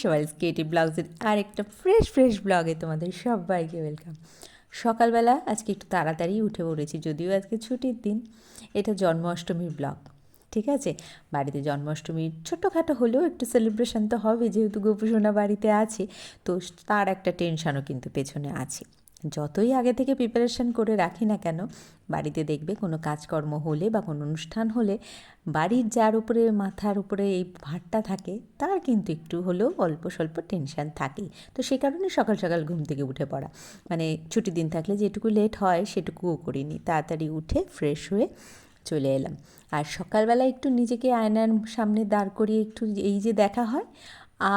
সবাইস creative ব্লগসের আর একটা fresh ব্লগে তোমাদের সবাইকে ওয়েলকাম। সকালবেলা আজকে একটু তাড়াতাড়ি উঠে পড়েছি, যদিও আজকে ছুটির দিন। এটা জন্মাষ্টমীর ব্লগ, ঠিক আছে। বাড়িতে জন্মাষ্টমীর ছোটোখাটো হলেও একটু সেলিব্রেশন তো হবে, যেহেতু গোপুসোনা বাড়িতে আছে, তো তার একটা টেনশানও কিন্তু পেছনে আছে। যতই আগে থেকে প্রিপারেশান করে রাখি না কেন, বাড়িতে দেখবে কোনো কাজকর্ম হলে বা কোনো অনুষ্ঠান হলে বাড়ির যার উপরে মাথার উপরে এই ভারটা থাকে তার কিন্তু একটু হলেও অল্প স্বল্প টেনশান থাকেই। তো সে কারণে সকাল সকাল ঘুম থেকে উঠে পড়া, মানে ছুটির দিন থাকলে যেটুকু লেট হয় সেটুকুও করিনি, তাড়াতাড়ি উঠে ফ্রেশ হয়ে চলে এলাম। আর সকালবেলা একটু নিজেকে আয়নার সামনে দাঁড় করিয়ে একটু এই যে দেখা হয়,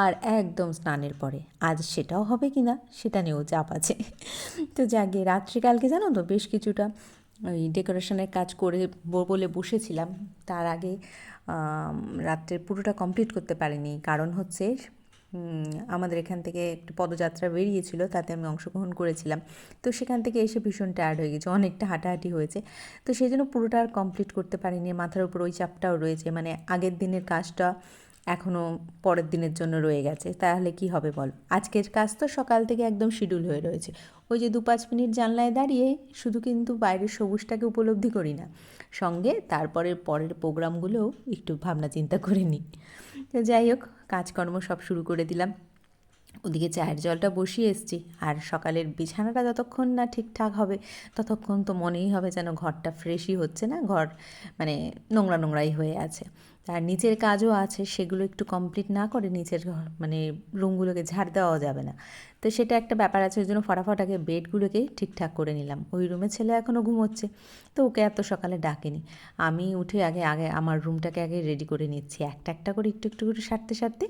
আর একদম স্নানের পরে আজ সেটাও হবে কি না সেটা নিয়েও চাপ আছে। তো যাকে রাত্রিকালকে জানো তো বেশ কিছুটা ওই ডেকোরেশনের কাজ করে বলে বসেছিলাম। তার আগে রাত্রের পুরোটা কমপ্লিট করতে পারিনি, কারণ হচ্ছে আমাদের এখান থেকে একটু পদযাত্রা বেরিয়েছিল, তাতে আমি অংশগ্রহণ করেছিলাম। তো সেখান থেকে এসে ভীষণ টায়ার্ড হয়ে গেছে, অনেকটা হাঁটাহাঁটি হয়েছে। তো সেই জন্য পুরোটা আর কমপ্লিট করতে পারিনি। মাথার উপর ওই চাপটাও রয়েছে, মানে আগের দিনের কাজটা এখনও পরের দিনের জন্য রয়ে গেছে। তাহলে কি হবে বল, আজকের কাজ তো সকাল থেকে একদম শিডিউল হয়ে রয়েছে। ওই যে 2-5 মিনিট জানলায় দাঁড়িয়ে শুধু কিন্তু বাইরের সবুজটাকে উপলব্ধি করি না, সঙ্গে তারপরের পরের প্রোগ্রামগুলোও একটু ভাবনা চিন্তা করে নিই। তো যাই হোক, কাজকর্ম সব শুরু করে দিলাম। ওদিকে চায়ের জলটা বসিয়ে এসেছি, আর সকালের বিছানাটা যতক্ষণ না ঠিকঠাক হবে ততক্ষণ তো মনেই হবে যেন ঘরটা ফ্রেশই হচ্ছে না, ঘর মানে নোংরাই হয়ে আছে। আর নিচের কাজও আছে, সেগুলো একটু কমপ্লিট না করে নিচের মানে রুমগুলোকে ঝাড় দেওয়াও যাবে না। তো সেটা একটা ব্যাপার আছে, ওই জন্য ফটাফট আগে বেডগুলোকেই ঠিকঠাক করে নিলাম। ওই রুমে ছেলে এখনও ঘুমোচ্ছে, তো ওকে এত সকালে ডাকেনি। আমি উঠে আগে আমার রুমটাকে আগে রেডি করে নিচ্ছি, একটা করে একটু করে সারতে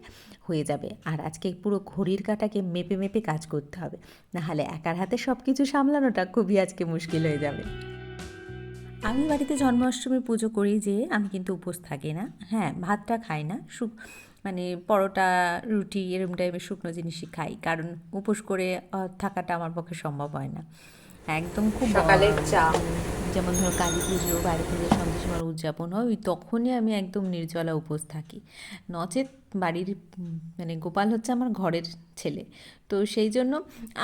হয়ে যাবে। আর আজকে পুরো ঘড়ির কাঁটাকে মেপে কাজ করতে হবে, নাহলে একার হাতে সব কিছু সামলানোটা খুবই আজকে মুশকিল হয়ে যাবে। আমি বাড়িতে জন্মাষ্টমী পুজো করি যে আমি কিন্তু উপোস থাকি না। হ্যাঁ, ভাতটা খাই না, মানে পরোটা রুটি এরকম টাইপের শুকনো জিনিসই খাই, কারণ উপোস করে থাকাটা আমার পক্ষে সম্ভব হয় না। একদম খুব সকালের চা। যেমন ধরো কালী পুজো বাড়ি পুজো সন্ধ্যের উদযাপন হয়, ওই তখনই আমি একদম নির্জলা উপোস থাকি। নচেত বাড়ির মানে গোপাল হচ্ছে আমার ঘরের ছেলে, তো সেই জন্য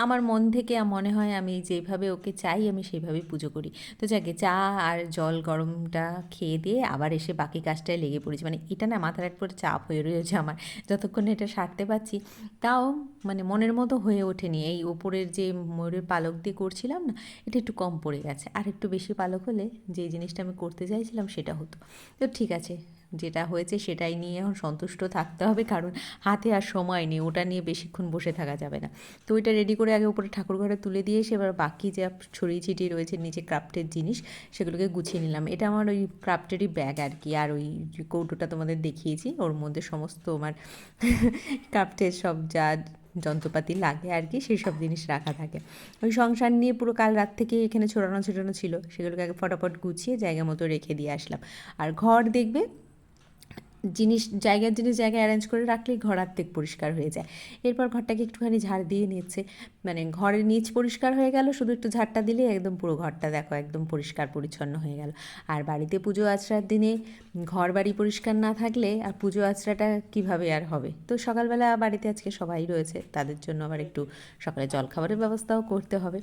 আমার মন থেকে মনে হয় আমি যেভাবে ওকে চাই আমি সেইভাবেই পুজো করি। তো যাকে চা আর জল গরমটা খেয়ে দিয়ে আবার এসে বাকি কাজটায় লেগে পড়েছি। মানে এটা না মাথার একবার চাপ হয়ে রয়েছে আমার, যতক্ষণ এটা সারতে পারছি। তাও মানে মনের মতো হয়ে ওঠেনি। এই ওপরের যে ময়ূরের পালক দিয়ে করছিলাম না, এটা একটু কম পড়ে গেছে, আর একটু বেশি পালক হলে যে জিনিসটা আমি করতে চাইছিলাম সেটা হতো। তো ঠিক আছে, যেটা হয়েছে সেটাই নিয়ে এখন সন্তুষ্ট থাকতে হবে, কারণ হাতে আর সময় নেই, ওটা নিয়ে বেশিক্ষণ বসে থাকা যাবে না। তো ওইটা রেডি করে আগে উপরে ঠাকুর ঘরে তুলে দিয়ে এসে এবার বাকি যা ছড়িয়ে ছিটিয়ে রয়েছে নিচে ক্রাফটের জিনিস, সেগুলোকে গুছিয়ে নিলাম। এটা আমার ওই ক্রাফটেরই ব্যাগ আর কি, আর ওই যে কৌটোটা তোমাদের দেখিয়েছি ওর মধ্যে সমস্ত আমার ক্রাফটের সব যা যন্ত্রপাতি লাগে আর কি, সেই সব জিনিস রাখা থাকে। ওই সংসার নিয়ে পুরো কাল রাত থেকে এখানে ছড়ানো ছিল, সেগুলোকে আগে ফটাফট গুছিয়ে জায়গা মতো রেখে দিয়ে আসলাম। আর ঘর দেখবে জায়গায় অ্যারেঞ্জ করে রাখলেই ঘর আর্ধেক পরিষ্কার হয়ে যায়। এরপর ঘরটাকে একটুখানি ঝাড় দিয়ে নিচ্ছে, মানে ঘরের নিচ পরিষ্কার হয়ে গেল, শুধু একটু ঝাড়টা দিলে একদম পুরো ঘরটা দেখো একদম পরিষ্কার পরিচ্ছন্ন হয়ে গেল। আর বাড়িতে পুজো আচড়ার দিনে ঘর বাড়ি পরিষ্কার না থাকলে আর পুজো আচড়াটা কীভাবে আর হবে। তো সকালবেলা বাড়িতে আজকে সবাই রয়েছে, তাদের জন্য আবার একটু সকালে জলখাবারের ব্যবস্থাও করতে হবে।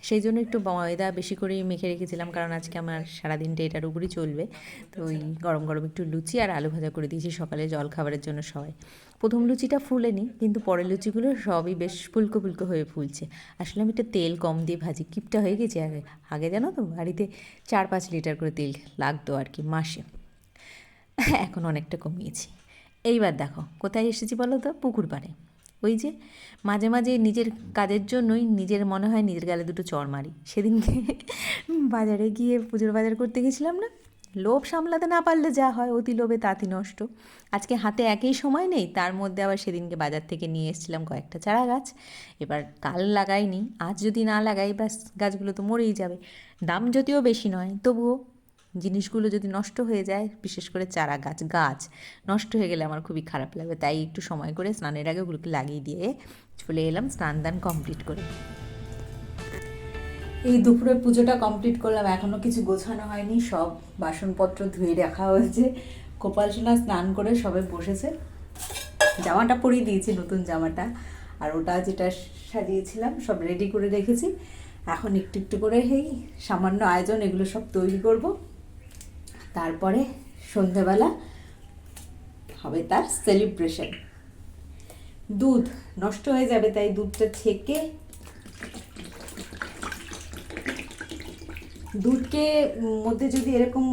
সেই জন্য একটু ময়দা বেশি করেই মেখে রেখেছিলাম, কারণ আজকে আমার সারাদিনটা এটার উপরই চলবে। তো ওই গরম একটু লুচি আর আলু ভাজা করে দিয়েছি সকালে জলখাবারের জন্য সবাই। প্রথম লুচিটা ফুলেনি, কিন্তু পরের লুচিগুলো সবই বেশ ফুলকো হয়ে ফুলছে। আসলে আমি একটু তেল কম দিয়ে ভাজি, কিপটা হয়ে গেছে। আগে জানো তো বাড়িতে 4-5 লিটার করে তেল লাগতো আর কি মাসে, এখন অনেকটা কমিয়েছি। এইবার দেখো কোথায় এসেছি বলো তো, পুকুর পাড়ে। ওই যে মাঝে মাঝে নিজের কাজের জন্যই নিজের মনে হয় নিজের গালে দুটো চড় মারি। সেদিনকে বাজারে গিয়ে পুজোর বাজার করতে গেছিলাম না, লোভ সামলাতে না পারলে যা হয়, অতি লোভে তাঁতি নষ্ট। আজকে হাতে একই সময় নেই, তার মধ্যে আবার সেদিনকে বাজার থেকে নিয়ে এসেছিলাম কয়েকটা চারা গাছ। এবার কাল লাগাইনি, আজ যদি না লাগাই ব্যাস গাছগুলো তো মরেই যাবে। দাম যদিও বেশি নয়, তবুও জিনিসগুলো যদি নষ্ট হয়ে যায়, বিশেষ করে চারা গাছ নষ্ট হয়ে গেলে আমার খুবই খারাপ লাগবে। তাই একটু সময় করে স্নানের আগে ওগুলোকে লাগিয়ে দিয়ে চলে এলাম স্নান দান কমপ্লিট করে। এই দুপুরে পুজোটা কমপ্লিট করলাম, এখনও কিছু গোছানো হয়নি, সব বাসনপত্র ধুয়ে রাখা হয়েছে। গোপাল সোনা স্নান করে সবে বসেছে, জামাটা পরিয়ে দিয়েছি, নতুন জামাটা, আর ওটা যেটা সাজিয়েছিলাম সব রেডি করে রেখেছি। এখন একটু একটু করে এই সামান্য আয়োজন এগুলো সব তৈরি করব, তারপরে সন্ধেবেলা হবে তার সেলিব্রেশন। দুধ নষ্ট হয়ে যাবে, তাই দুধটা ছেঁকে দুধকে মধ্যে যদি এরকম,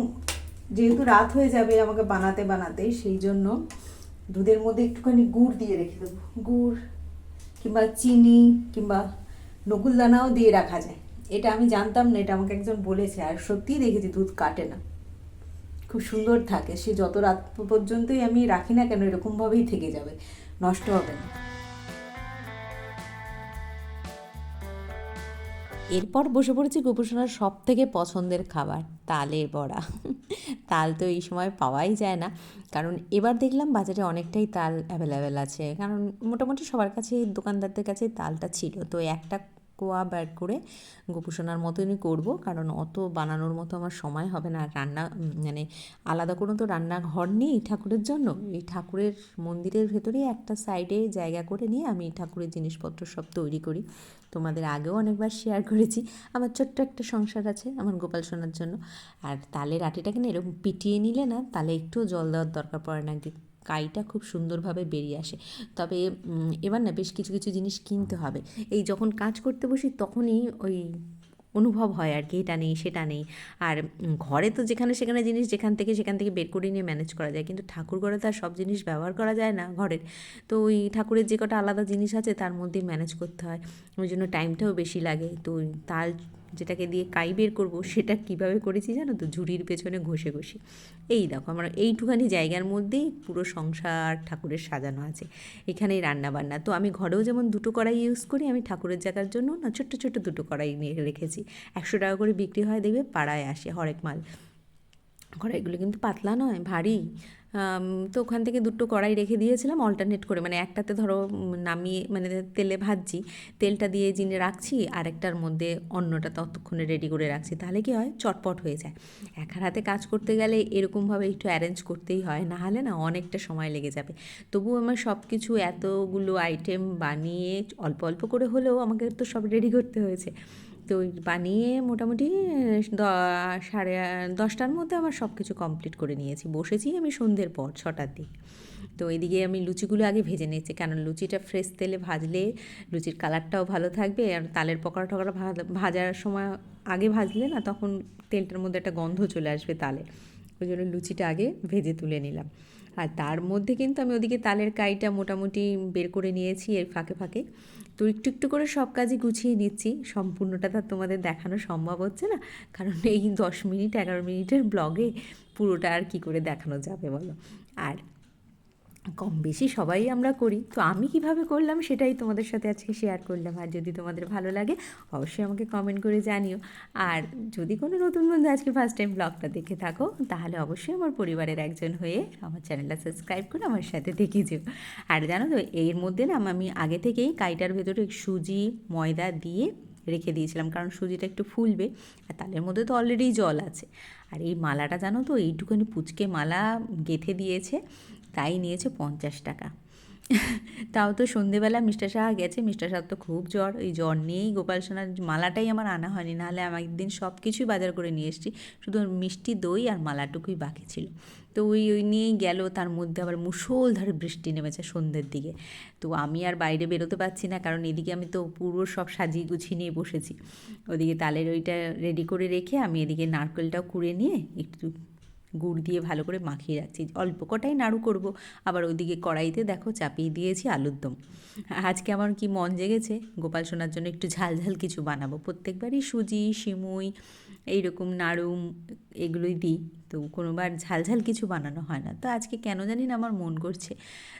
যেহেতু রাত হয়ে যাবে আমাকে বানাতে বানাতে, সেই জন্য দুধের মধ্যে একটুখানি গুড় দিয়ে রেখে দেবো। গুড় কিংবা চিনি কিংবা নকুলদানাও দিয়ে রাখা যায়। এটা আমি জানতাম না, এটা আমাকে একজন বলেছে, আর সত্যিই দেখেছি দুধ কাটে না, খুব সুন্দর থাকে। সে যত রাত পর্যন্তই আমি রাখি না কেন এরকমভাবেই থেকে যাবে, নষ্ট হবে না। এরপর বসে পড়েছি গোপুসোনার সব থেকে পছন্দের খাবার, তালের বড়া। তাল তো এই সময় পাওয়াই যায় না, কারণ এবার দেখলাম বাজারে অনেকটাই তাল অ্যাভেলেবেল আছে, কারণ মোটামুটি সবার কাছেই, দোকানদারদের কাছেই তালটা ছিল। তো একটা কোয়া ব্যাড করে গোপুসোনার মতনই করব, কারণ অত বানানোর মতো আমার সময় হবে না। আর রান্না মানে আলাদা কোনো তো রান্নাঘর নেই ঠাকুরের জন্য, এই ঠাকুরের মন্দিরের ভেতরেই একটা সাইডে জায়গা করে নিয়ে আমি ঠাকুরের জিনিসপত্র সব তৈরি করি। তোমাদের আগেও অনেকবার শেয়ার করেছি, আমার ছোট্ট একটা সংসার আছে আমার গোপাল সোনার জন্য। আর তালের আটিটাকে না এরকম পিটিয়ে নিলে না তালে একটুও জল দেওয়ার দরকার পড়ে না, কাইটা খুব সুন্দরভাবে বেরিয়ে আসে। তবে এবার না বেশ কিছু কিছু জিনিস কিনতে হবে, এই যখন কাজ করতে বসি তখনই ওই অনুভব হয় আর কি, এটা নেই সেটা নেই। আর ঘরে তো যেখানে সেখানে জিনিস সেখান থেকে বের করে নিয়ে ম্যানেজ করা যায়, কিন্তু ঠাকুর ঘরে তো আর সব জিনিস ব্যবহার করা যায় না ঘরের। তো ওই ঠাকুরের যে কটা আলাদা জিনিস আছে তার মধ্যেই ম্যানেজ করতে হয়, ওই জন্য টাইমটাও বেশি লাগে। তো তাল যেটাকে দিয়ে কাই বের করবো সেটা কীভাবে করেছি জানো তো, ঝুড়ির পেছনে ঘষে ঘষে। এই দেখো আমার এইটুখানি জায়গার মধ্যেই পুরো সংসার ঠাকুরের সাজানো আছে, এখানেই রান্নাবান্না। তো আমি ঘরেও যেমন দুটো কড়াই ইউজ করি, আমি ঠাকুরের জায়গার জন্য না ছোট্ট ছোট্ট দুটো কড়াই নিয়ে রেখেছি। 100 টাকা করে বিক্রি হয়, দেখবে পাড়ায় আসে হরেক মাল। কড়াইগুলো কিন্তু পাতলা নয়, ভারী। তো ওখান থেকে দুটো কড়াই রেখে দিয়েছিলাম অল্টারনেট করে, মানে একটাতে ধরো নামিয়ে মানে তেলে ভাজছি, তেলটা দিয়ে জিনে রাখছি, আরেকটার মধ্যে অন্যটা ততক্ষণে রেডি করে রাখছি, তাহলে কি হয় চটপট হয়ে যায়। একার হাতে কাজ করতে গেলে এরকমভাবে একটু অ্যারেঞ্জ করতেই হয়, না হলে না অনেকটা সময় লেগে যাবে। তবুও আমার সব কিছু এতগুলো আইটেম বানিয়ে অল্প অল্প করে হলেও আমাকে তো সব রেডি করতে হয়েছে। তো বানিয়ে মোটামুটি 10টার মধ্যে আমার সব কিছু কমপ্লিট করে নিয়েছি, বসেছি আমি সন্ধ্যের পর 6টার দিকে। তো এদিকে আমি লুচিগুলো আগে ভেজে নিয়েছি, কারণ লুচিটা ফ্রেশ তেলে ভাজলে লুচির কালারটাও ভালো থাকবে, আর তালের পকোড়া টকোড়া ভাজার সময় আগে ভাজলে না তখন তেলটার মধ্যে একটা গন্ধ চলে আসবে তালের, ওই জন্য লুচিটা আগে ভেজে তুলে নিলাম। আর তার মধ্যে কিন্তু আমি ওদিকে তালের কাইটা মোটামুটি বের করে নিয়েছি এর ফাঁকে ফাঁকে। তো একটু একটু করে সব কাজই গুছিয়ে নিচ্ছি, সম্পূর্ণটা তো তোমাদের দেখানো সম্ভব হচ্ছে না, কারণ এই 10 মিনিট 11 মিনিটের ব্লগে পুরোটা আর কি করে দেখানো যাবে বলো। আর কম বেশি সবাই আমরা করি, তো আমি কিভাবে করলাম সেটাই তোমাদের সাথে আজকে শেয়ার করলাম। আর যদি তোমাদের ভালো লাগে অবশ্যই আমাকে কমেন্ট করে জানিও। আর যদি কোনো নতুন বন্ধু আজকে ফার্স্ট টাইম ব্লগটা দেখে থাকো, তাহলে অবশ্যই আমার পরিবারের একজন হয়ে আমার চ্যানেলটা সাবস্ক্রাইব করে আমার সাথে দেখে যেও। আর জানো তো এর মধ্যে না আমি আগে থেকেই কাইটার ভেতরে সুজি ময়দা দিয়ে রেখে দিয়েছিলাম, কারণ সুজিটা একটু ফুলবে, আর তালের মধ্যে তো অলরেডি জল আছে। আর এই মালাটা জানো তো এইটুখানি পুচকে মালা গেঁথে দিয়েছে, তাই নিয়েছে 50 টাকা। তাও তো সন্ধেবেলা মিস্টার সাহা গেছে, মিস্টার সাহার তো খুব জ্বর, এই জ্বর নিয়েই গোপাল সোনার মালাটাই আমার আনা হয়নি, নাহলে আমি একদিন সব কিছুই বাজার করে নিয়ে এসেছি, শুধু মিষ্টি দই আর মালাটুকুই বাকি ছিল। তো ওই নিয়েই গেল, তার মধ্যে আবার মুষলধারে বৃষ্টি নেমেছে সন্ধ্যের দিকে। তো আমি আর বাইরে বেরোতে পারছি না, কারণ এদিকে আমি তো পুরো সব সাজিয়ে গুছিয়ে নিয়ে বসেছি। ওদিকে তালের ওইটা রেডি করে রেখে আমি এদিকে নারকেলটাও কুড়ে নিয়ে একটু গুড় দিয়ে ভালো করে মাখিয়ে রাখছি, অল্প কটাই নাড়ু করব। আবার ওইদিকে কড়াইতে দেখো চাপিয়ে দিয়েছি আলুর দম। আজকে আমার কি মন জেগেছে গোপাল সোনার জন্য একটু ঝাল ঝাল কিছু বানাবো, প্রত্যেকবারই সুজি সিমুই এইরকম নাড়ু এগুলোই দিই, তো কোনোবার ঝাল ঝাল কিছু বানানো হয় না। তো আজকে কেন জানি না আমার মন করছে,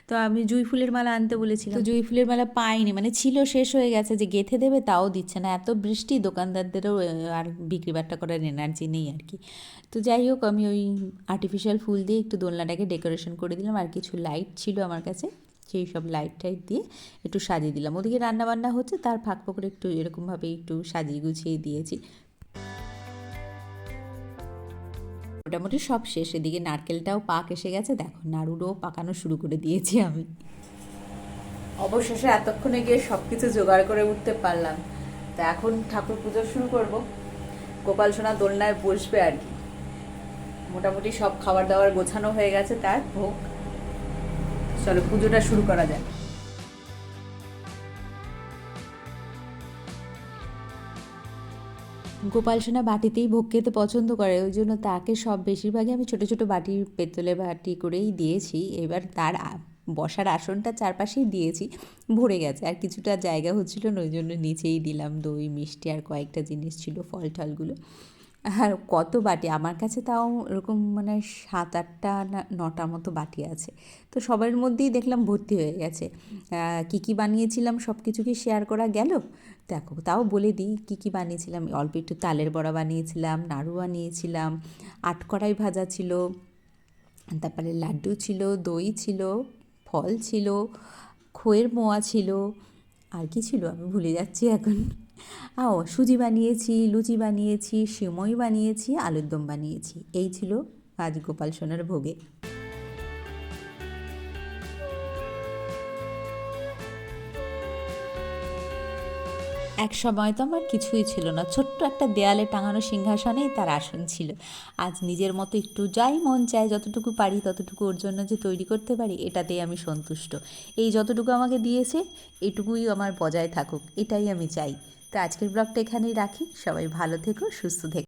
তো আমি জুঁই ফুলের মালা আনতে বলেছিলাম, তো জুঁই ফুলের মালা পাইনি, মানে ছিল শেষ হয়ে গেছে, যে গেঁথে দেবে তাও দিচ্ছে না, এত বৃষ্টি দোকানদারদেরও আর বিক্রি বাট্টা করার এনার্জি নেই আর কি। তো যাই হোক আমি ওই আর্টিফিশিয়াল ফুল দিয়ে একটু দোলনাটাকে ডেকোরেশন করে দিলাম, আর কিছু লাইট ছিল আমার কাছে, সেই সব লাইট টাইট দিয়ে একটু সাজিয়ে দিলাম। ওদিকে রান্নাবান্না হচ্ছে, তার ফাঁক ফোকরে একটু এরকমভাবে একটু সাজিয়ে গুছিয়ে দিয়েছি। মোটামুটি সব শেষ। এদিকে নারকেলটাও পাক এসে গেছে, দেখো নাড়ুরও পাকানো শুরু করে দিয়েছি আমি। অবশেষে এতক্ষণে গিয়ে সব কিছু জোগাড় করে উঠতে পারলাম। তা এখন ঠাকুর পুজো শুরু করব। গোপাল সোনা দোলনায় বসবে আর কি। মোটামুটি সব খাবার দাবার গোছানো হয়ে গেছে, তার ভোগ। চলো পুজোটা শুরু করা যায়। গোপাল সোনা বাটিতেই ভোগ খেতে পছন্দ করে, ওই জন্য তাকে সব বেশিরভাগই আমি ছোটো ছোটো বাটি, পেতলের বাটি করেই দিয়েছি। এবার তার বসার আসনটা চারপাশেই দিয়েছি, ভরে গেছে, আর কিছুটা জায়গা হচ্ছিল না, ওই জন্য নিচেই দিলাম। দই মিষ্টি আর কয়েকটা জিনিস ছিল, ফল টলগুলো। আর কত বাটি আমার কাছে, তাও এরকম মানে 7-8টা না 9টা মতো বাটি আছে। তো সবার মধ্যেই দেখলাম ভর্তি হয়ে গেছে। কী কী বানিয়েছিলাম সব কিছু কি শেয়ার করা গেল? দেখো তাও বলে দিই কী কী বানিয়েছিলাম। অল্প একটু তালের বড়া বানিয়েছিলাম, নাড়ু বানিয়েছিলাম, আটকড়াই ভাজা ছিল, তারপরে লাড্ডু ছিল, দই ছিল, ফল ছিল, খইয়ের মোয়া ছিল, আর কি ছিল আমি ভুলে যাচ্ছি এখন। সুজি বানিয়েছি, লুচি বানিয়েছি, সিমই বানিয়েছি, আলুর দম বানিয়েছি। এই ছিল আজ গোপাল সোনার ভোগে। এক সময় তো আমার কিছুই ছিল না, ছোট্ট একটা দেয়ালে টাঙানো সিংহাসনেই তার আসন ছিল। আজ নিজের মতো একটু যাই মন চায়, যতটুকু পারি ততটুকু ওর জন্য যে তৈরি করতে পারি, এটাতেই আমি সন্তুষ্ট। এই যতটুকু আমাকে দিয়েছে এটুকুই আমার বজায় থাকুক, এটাই আমি চাই। তো আজকের ব্লগটা এখানেই রাখি। সবাই ভালো থেকো, সুস্থ থেকো।